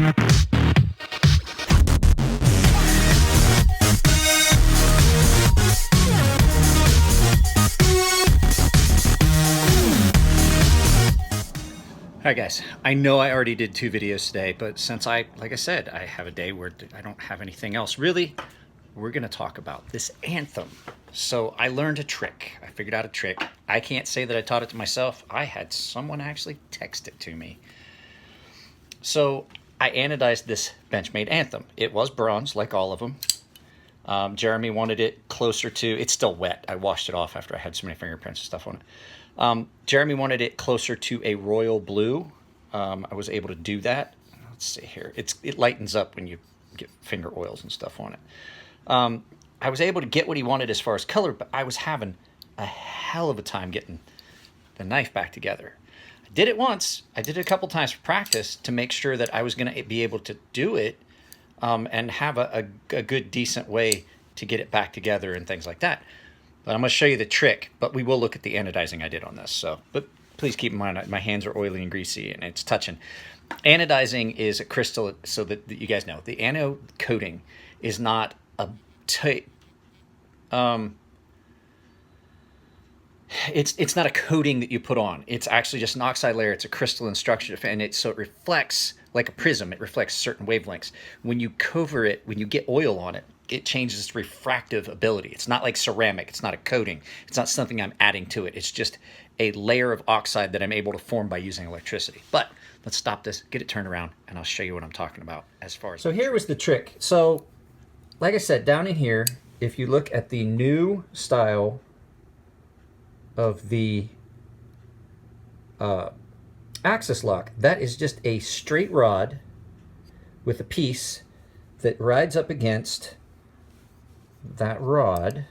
Alright guys, I know I already did 2 videos today, but since like I said, I have a day where I don't have anything else really, we're going to talk about this anthem. So I learned a trick. I figured out a trick. I can't say that I taught it to myself. I had someone actually text it to me. So I anodized this Benchmade anthem. It was bronze, like all of them. Jeremy wanted it closer to, it's still wet. I washed it off after I had so many fingerprints and stuff on it. Jeremy wanted it closer to a royal blue. I was able to do that. Let's see here. It lightens up when you get finger oils and stuff on it. I was able to get what he wanted as far as color, but I was having a hell of a time getting the knife back together. I did it once. I did it a couple times for practice to make sure that I was going to be able to do it and have a good, decent way to get it back together and things like that. But I'm going to show you the trick, but we will look at the anodizing I did on this. So, but please keep in mind, my hands are oily and greasy and it's touching. Anodizing is a crystal, so that you guys know, the anode coating is not a it's not a coating that you put on. It's actually just an oxide layer. It's a crystalline structure, and so it reflects like a prism. It reflects certain wavelengths. When you cover it, when you get oil on it, it changes its refractive ability. It's not like ceramic. It's not a coating. It's not something I'm adding to it. It's just a layer of oxide that I'm able to form by using electricity. But let's stop this, get it turned around, and I'll show you what I'm talking about as far as... So here was the trick. So, like I said, down in here, if you look at the new style of the axis lock, that is just a straight rod with a piece that rides up against that rod.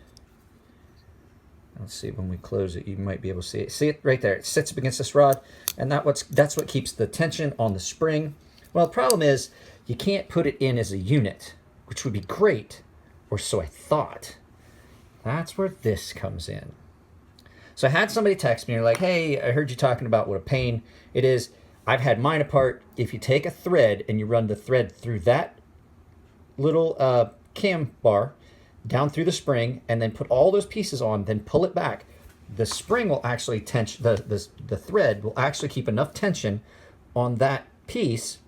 Let's see, when we close it, you might be able to see it. See it right there? It sits up against this rod, and that's what keeps the tension on the spring. Well, the problem is you can't put it in as a unit, which would be great, or so I thought. That's where this comes in. So I had somebody text me, like, hey, I heard you talking about what a pain it is. I've had mine apart. If you take a thread and you run the thread through that little cam bar, down through the spring, and then put all those pieces on, then pull it back, the spring will actually tension, the thread will actually keep enough tension on that piece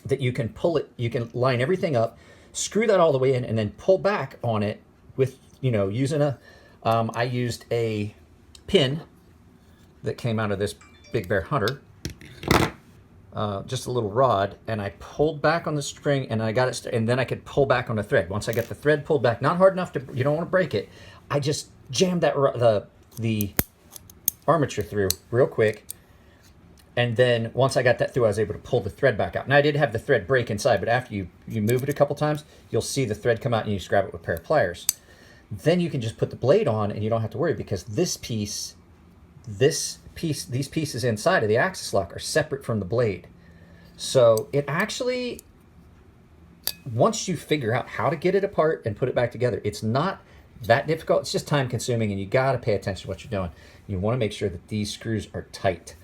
that you can pull it, you can line everything up, screw that all the way in, and then pull back on it with, you know, using a, I used a pin that came out of this Big Bear Hunter, just a little rod, and I pulled back on the string, and I got it, and then I could pull back on the thread. Once I get the thread pulled back, not hard enough to, you don't want to break it, I just jammed that the armature through real quick, and then once I got that through, I was able to pull the thread back out. Now I did have the thread break inside, but after you move it a couple times, you'll see the thread come out, and you just grab it with a pair of pliers. Then you can just put the blade on, and you don't have to worry, because these pieces inside of the axis lock are separate from the blade. So it actually, once you figure out how to get it apart and put it back together, it's not that difficult. It's just time consuming, and you got to pay attention to what you're doing. You want to make sure that these screws are tight.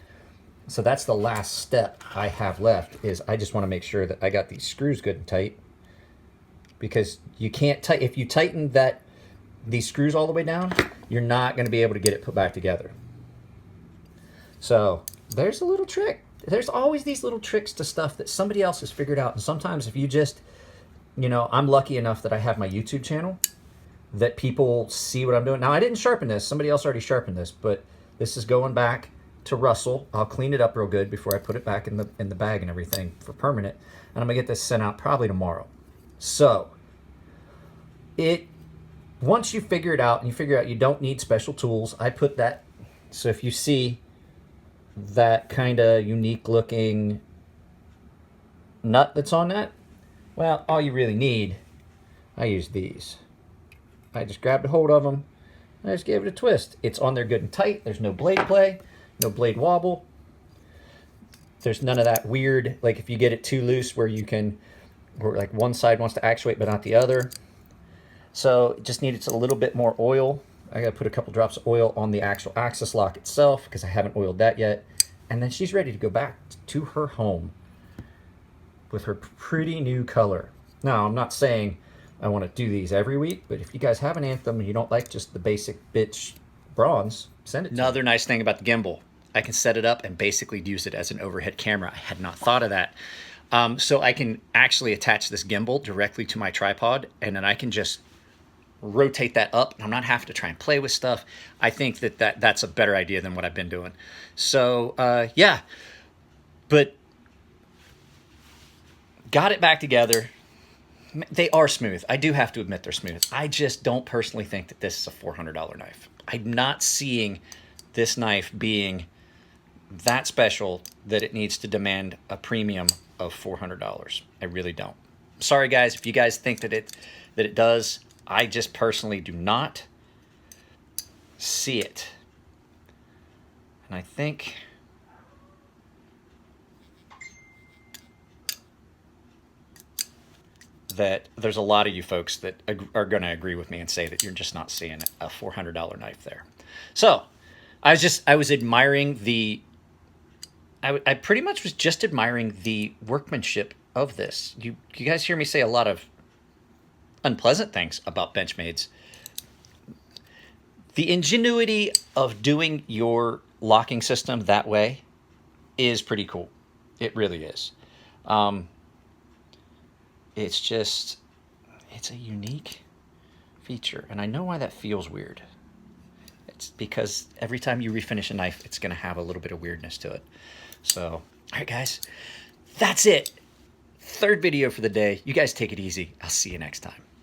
So that's the last step I have left, is I just want to make sure that I got these screws good and tight, because you can't if you tighten these screws all the way down, you're not going to be able to get it put back together. So there's a little trick. There's always these little tricks to stuff that somebody else has figured out. And sometimes if you just, you know, I'm lucky enough that I have my YouTube channel that people see what I'm doing. Now, I didn't sharpen this. Somebody else already sharpened this, but this is going back to Russell. I'll clean it up real good before I put it back in the bag and everything for permanent. And I'm going to get this sent out probably tomorrow. So once you figure it out and you figure out you don't need special tools, I put that. So if you see that kind of unique looking nut that's on that, well, all you really need, I use these. I just grabbed a hold of them, and I just gave it a twist. It's on there good and tight. There's no blade play, no blade wobble. There's none of that weird, like if you get it too loose where like one side wants to actuate but not the other. So it just needed a little bit more oil. I gotta put a couple drops of oil on the actual axis lock itself because I haven't oiled that yet. And then she's ready to go back to her home with her pretty new color. Now, I'm not saying I want to do these every week, but if you guys have an Anthem and you don't like just the basic bitch bronze, send it to me. Another nice thing about the gimbal, I can set it up and basically use it as an overhead camera. I had not thought of that. So I can actually attach this gimbal directly to my tripod, and then I can just rotate that up, and I'm not having to try and play with stuff. I think that's a better idea than what I've been doing. So yeah, but got it back together. They are smooth. I do have to admit they're smooth. I just don't personally think that this is a $400 knife. I'm not seeing this knife being that special that it needs to demand a premium of $400. I really don't. Sorry guys, if you guys think that it does. I just personally do not see it. And I think that there's a lot of you folks that are going to agree with me and say that you're just not seeing a $400 knife there. So I was admiring I pretty much was just admiring the workmanship of this. You guys hear me say a lot of unpleasant things about Benchmades. The ingenuity of doing your locking system that way is pretty cool. It really is. It's a unique feature, and I know why that feels weird. It's because every time you refinish a knife, it's going to have a little bit of weirdness to it. So, all right, guys, that's it. Third video for the day. You guys take it easy. I'll see you next time.